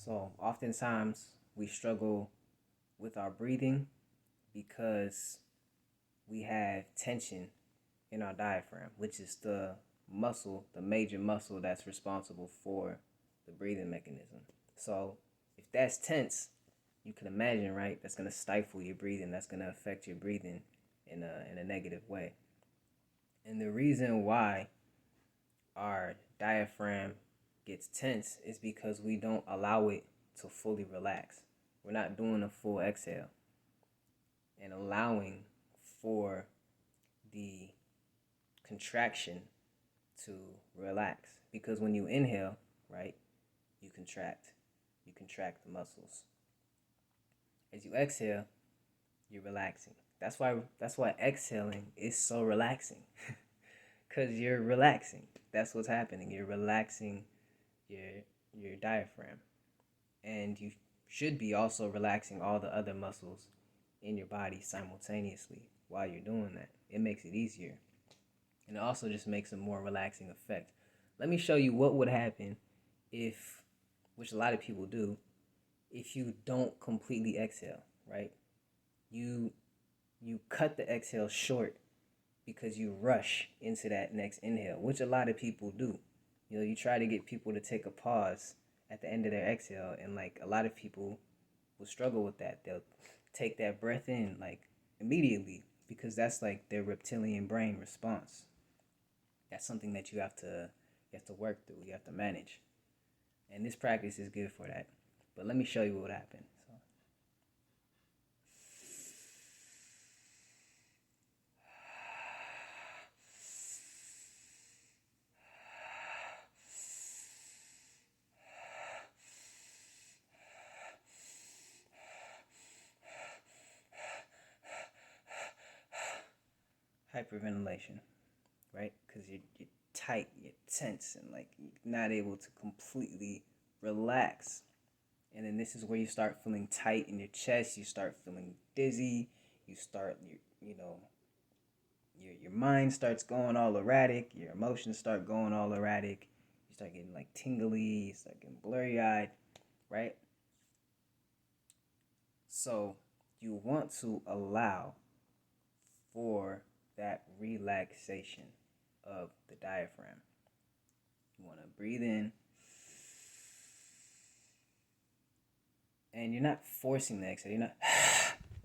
So oftentimes we struggle with our breathing because we have tension in our diaphragm, which is the major muscle that's responsible for the breathing mechanism. So if that's tense, you can imagine, right? That's gonna stifle your breathing. That's gonna affect your breathing in a negative way. And the reason why our diaphragm gets tense is because we don't allow it to fully relax. We're not doing a full exhale and allowing for the contraction to relax. Because when you inhale, right, you contract. You contract the muscles. As you exhale, you're relaxing. That's why exhaling is so relaxing. Cause you're relaxing. That's what's happening. You're relaxing your your diaphragm. And you should be also relaxing all the other muscles in your body simultaneously while you're doing that. It makes it easier. And it also just makes a more relaxing effect. Let me show you what would happen if, which a lot of people do, if you don't completely exhale, right? You you cut the exhale short because you rush into that next inhale, which a lot of people do. You try to get people to take a pause at the end of their exhale, and like a lot of people will struggle with that. They'll take that breath in like immediately because that's like their reptilian brain response. That's something that you have to work through. You have to manage, and this practice is good for that. But let me show you what happened. So, hyperventilation, right? Because you're tight, you're tense, and like you're not able to completely relax. And then this is where you start feeling tight in your chest. You start feeling dizzy. You start your mind starts going all erratic. Your emotions start going all erratic. You start getting like tingly. You start getting blurry eyed, right? So you want to allow for that relaxation of the diaphragm. You want to breathe in, and you're not forcing the exhale. You're not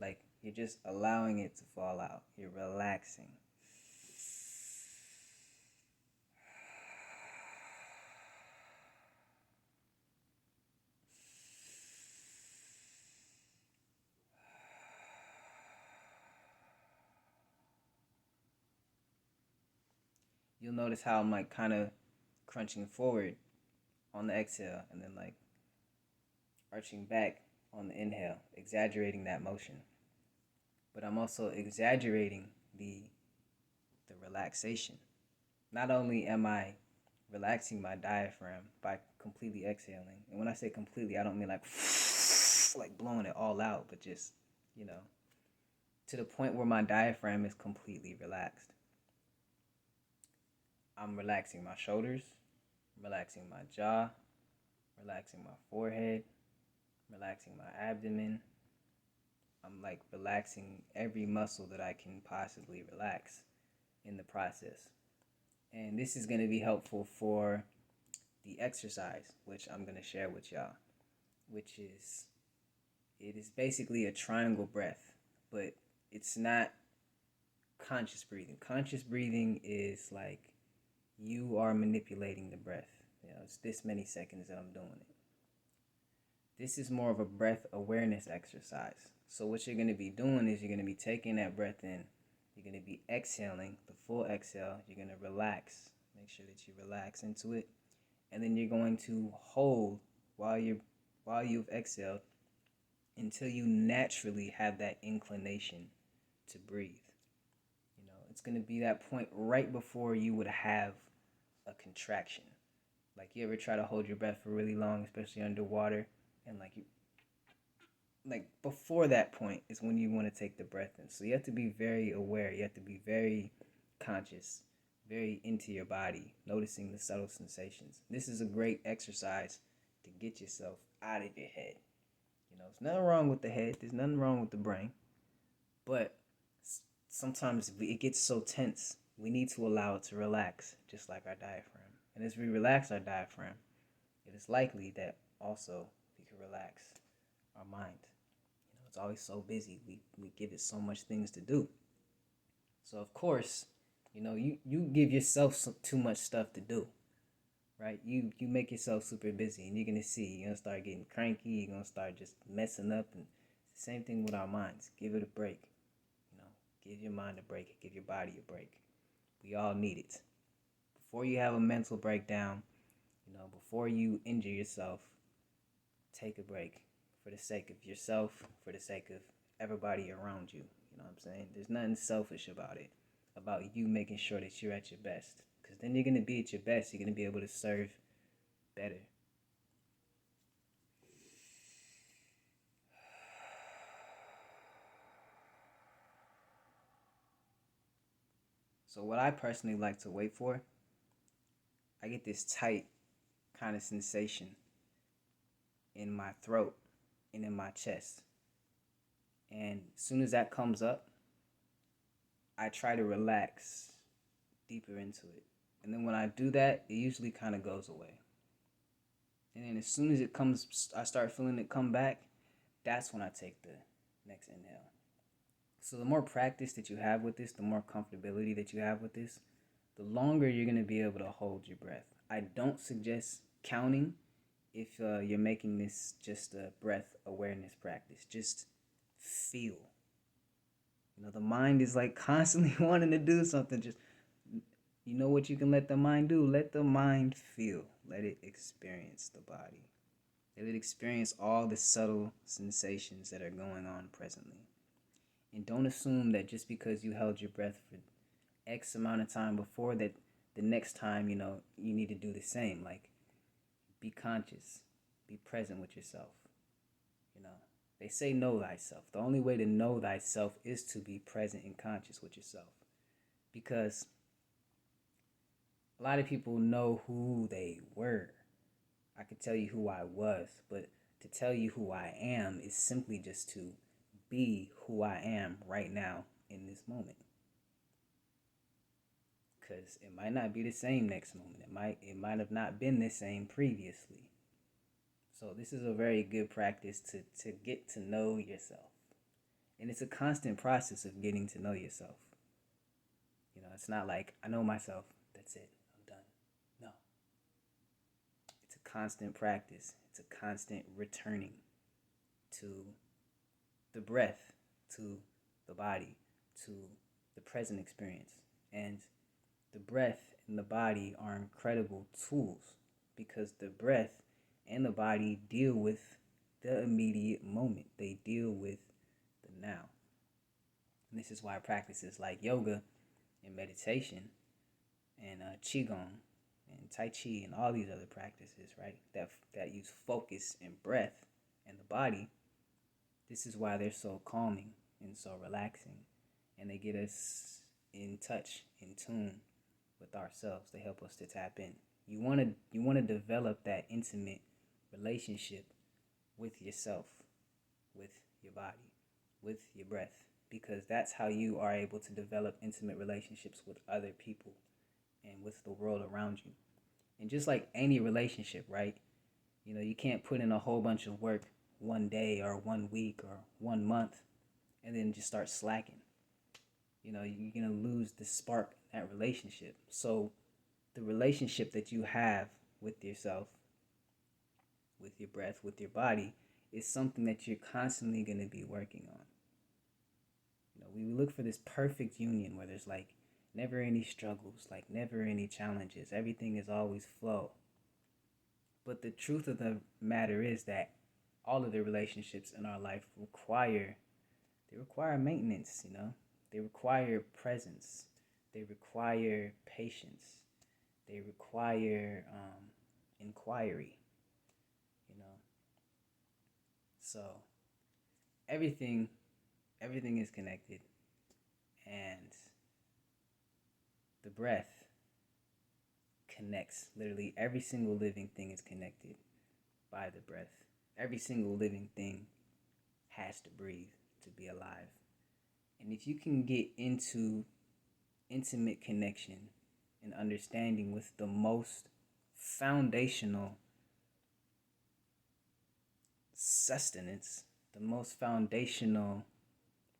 like you're just allowing it to fall out. You're relaxing. You'll notice how I'm like kind of crunching forward on the exhale and then like arching back on the inhale, exaggerating that motion. But I'm also exaggerating the relaxation. Not only am I relaxing my diaphragm by completely exhaling, and when I say completely, I don't mean like like blowing it all out, but just, you know, to the point where my diaphragm is completely relaxed. I'm relaxing my shoulders, relaxing my jaw, relaxing my forehead, relaxing my abdomen. I'm like relaxing every muscle that I can possibly relax in the process. And this is going to be helpful for the exercise, which I'm going to share with y'all, which is it is basically a triangle breath, but it's not conscious breathing. Conscious breathing is like you are manipulating the breath. It's this many seconds that I'm doing it. This is more of a breath awareness exercise. So what you're going to be doing is you're going to be taking that breath in. You're going to be exhaling, the full exhale. You're going to relax. Make sure that you relax into it. And then you're going to hold while you've exhaled until you naturally have that inclination to breathe. It's going to be that point right before you would have a contraction. Like you ever try to hold your breath for really long, especially underwater, and like before that point is when you want to take the breath in. So you have to be very aware. You have to be very conscious, very into your body, noticing the subtle sensations. This is a great exercise to get yourself out of your head. There's nothing wrong with the head. There's nothing wrong with the brain. But sometimes it gets so tense. We need to allow it to relax, just like our diaphragm. And as we relax our diaphragm, it is likely that also we can relax our mind. It's always so busy. We give it so much things to do. So of course, you give yourself too much stuff to do, right? You make yourself super busy, and you're gonna see you're gonna start getting cranky. You're gonna start just messing up, and it's the same thing with our minds. Give it a break. Give your mind a break. Give your body a break. We all need it. Before you have a mental breakdown, before you injure yourself, take a break for the sake of yourself, for the sake of everybody around you. You know what I'm saying? There's nothing selfish about it, about you making sure that you're at your best. Because then you're going to be at your best. You're going to be able to serve better. So what I personally like to wait for, I get this tight kind of sensation in my throat and in my chest. And as soon as that comes up, I try to relax deeper into it. And then when I do that, it usually kind of goes away. And then as soon as it comes, I start feeling it come back, that's when I take the next inhale. So the more practice that you have with this, the more comfortability that you have with this, the longer you're going to be able to hold your breath. I don't suggest counting if you're making this just a breath awareness practice. Just feel. The mind is like constantly wanting to do something. Just, what you can let the mind do? Let the mind feel. Let it experience the body. Let it experience all the subtle sensations that are going on presently. And don't assume that just because you held your breath for X amount of time before, that the next time, you need to do the same. Like, be conscious. Be present with yourself. They say know thyself. The only way to know thyself is to be present and conscious with yourself. Because a lot of people know who they were. I could tell you who I was, but to tell you who I am is simply just to be who I am right now in this moment. Because it might not be the same next moment. It might have not been the same previously. So this is a very good practice to get to know yourself. And it's a constant process of getting to know yourself. It's not like, I know myself, that's it, I'm done. No. It's a constant practice. It's a constant returning to the breath, to the body, to the present experience. And the breath and the body are incredible tools, because the breath and the body deal with the immediate moment. They deal with the now. And this is why practices like yoga and meditation and qigong and tai chi and all these other practices, right, that use focus and breath and the body, this is why they're so calming and so relaxing, and they get us in touch, in tune with ourselves. They help us to tap in. You want to develop that intimate relationship with yourself, with your body, with your breath, because that's how you are able to develop intimate relationships with other people and with the world around you. And just like any relationship, right? You can't put in a whole bunch of work one day or 1 week or 1 month and then just start slacking. You're going to lose the spark in that relationship. So the relationship that you have with yourself, with your breath, with your body, is something that you're constantly going to be working on. We look for this perfect union where there's like never any struggles, like never any challenges. Everything is always flow. But the truth of the matter is that all of the relationships in our life require maintenance, They require presence. They require patience. They require inquiry, So everything is connected, and the breath connects. Literally every single living thing is connected. by the breath. Every single living thing has to breathe to be alive. And if you can get into intimate connection and understanding with the most foundational sustenance, the most foundational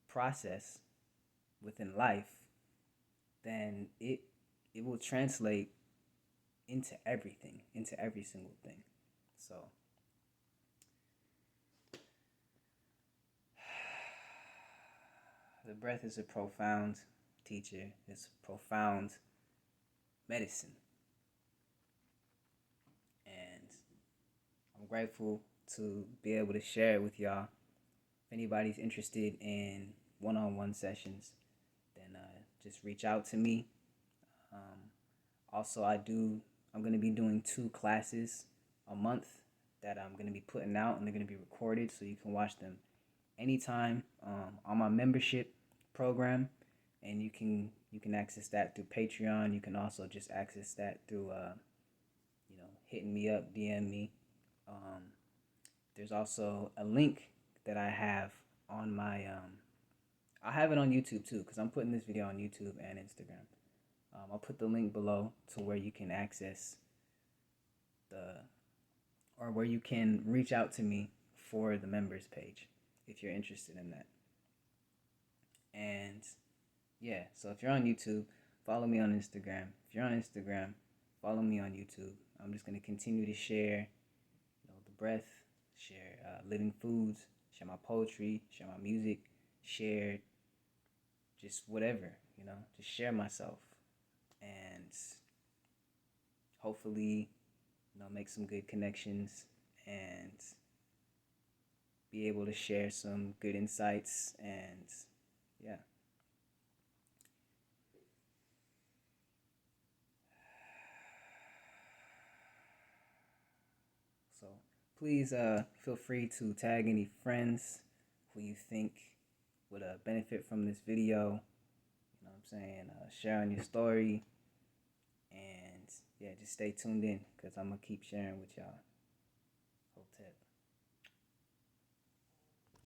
process within life, then it will translate into everything, into every single thing. So the breath is a profound teacher. It's profound medicine. And I'm grateful to be able to share it with y'all. If anybody's interested in one-on-one sessions, then just reach out to me. Also, I'm going to be doing 2 classes a month that I'm going to be putting out, and they're going to be recorded so you can watch them anytime on my membership program, and you can access that through Patreon. You can also just access that through hitting me up, DM me. There's also a link that I have on my I'll have it on YouTube too, because I'm putting this video on YouTube and Instagram. I'll put the link below to where you can access where you can reach out to me for the members page if you're interested in that. And yeah, so if you're on YouTube, follow me on Instagram. If you're on Instagram, follow me on YouTube. I'm just going to continue to share the breath, share living foods, share my poetry, share my music, share just whatever, just share myself. And hopefully, make some good connections and be able to share some good insights. And yeah. So please feel free to tag any friends who you think would benefit from this video. You know what I'm saying? Share on your story. And yeah, just stay tuned in because I'm going to keep sharing with y'all. Hotep.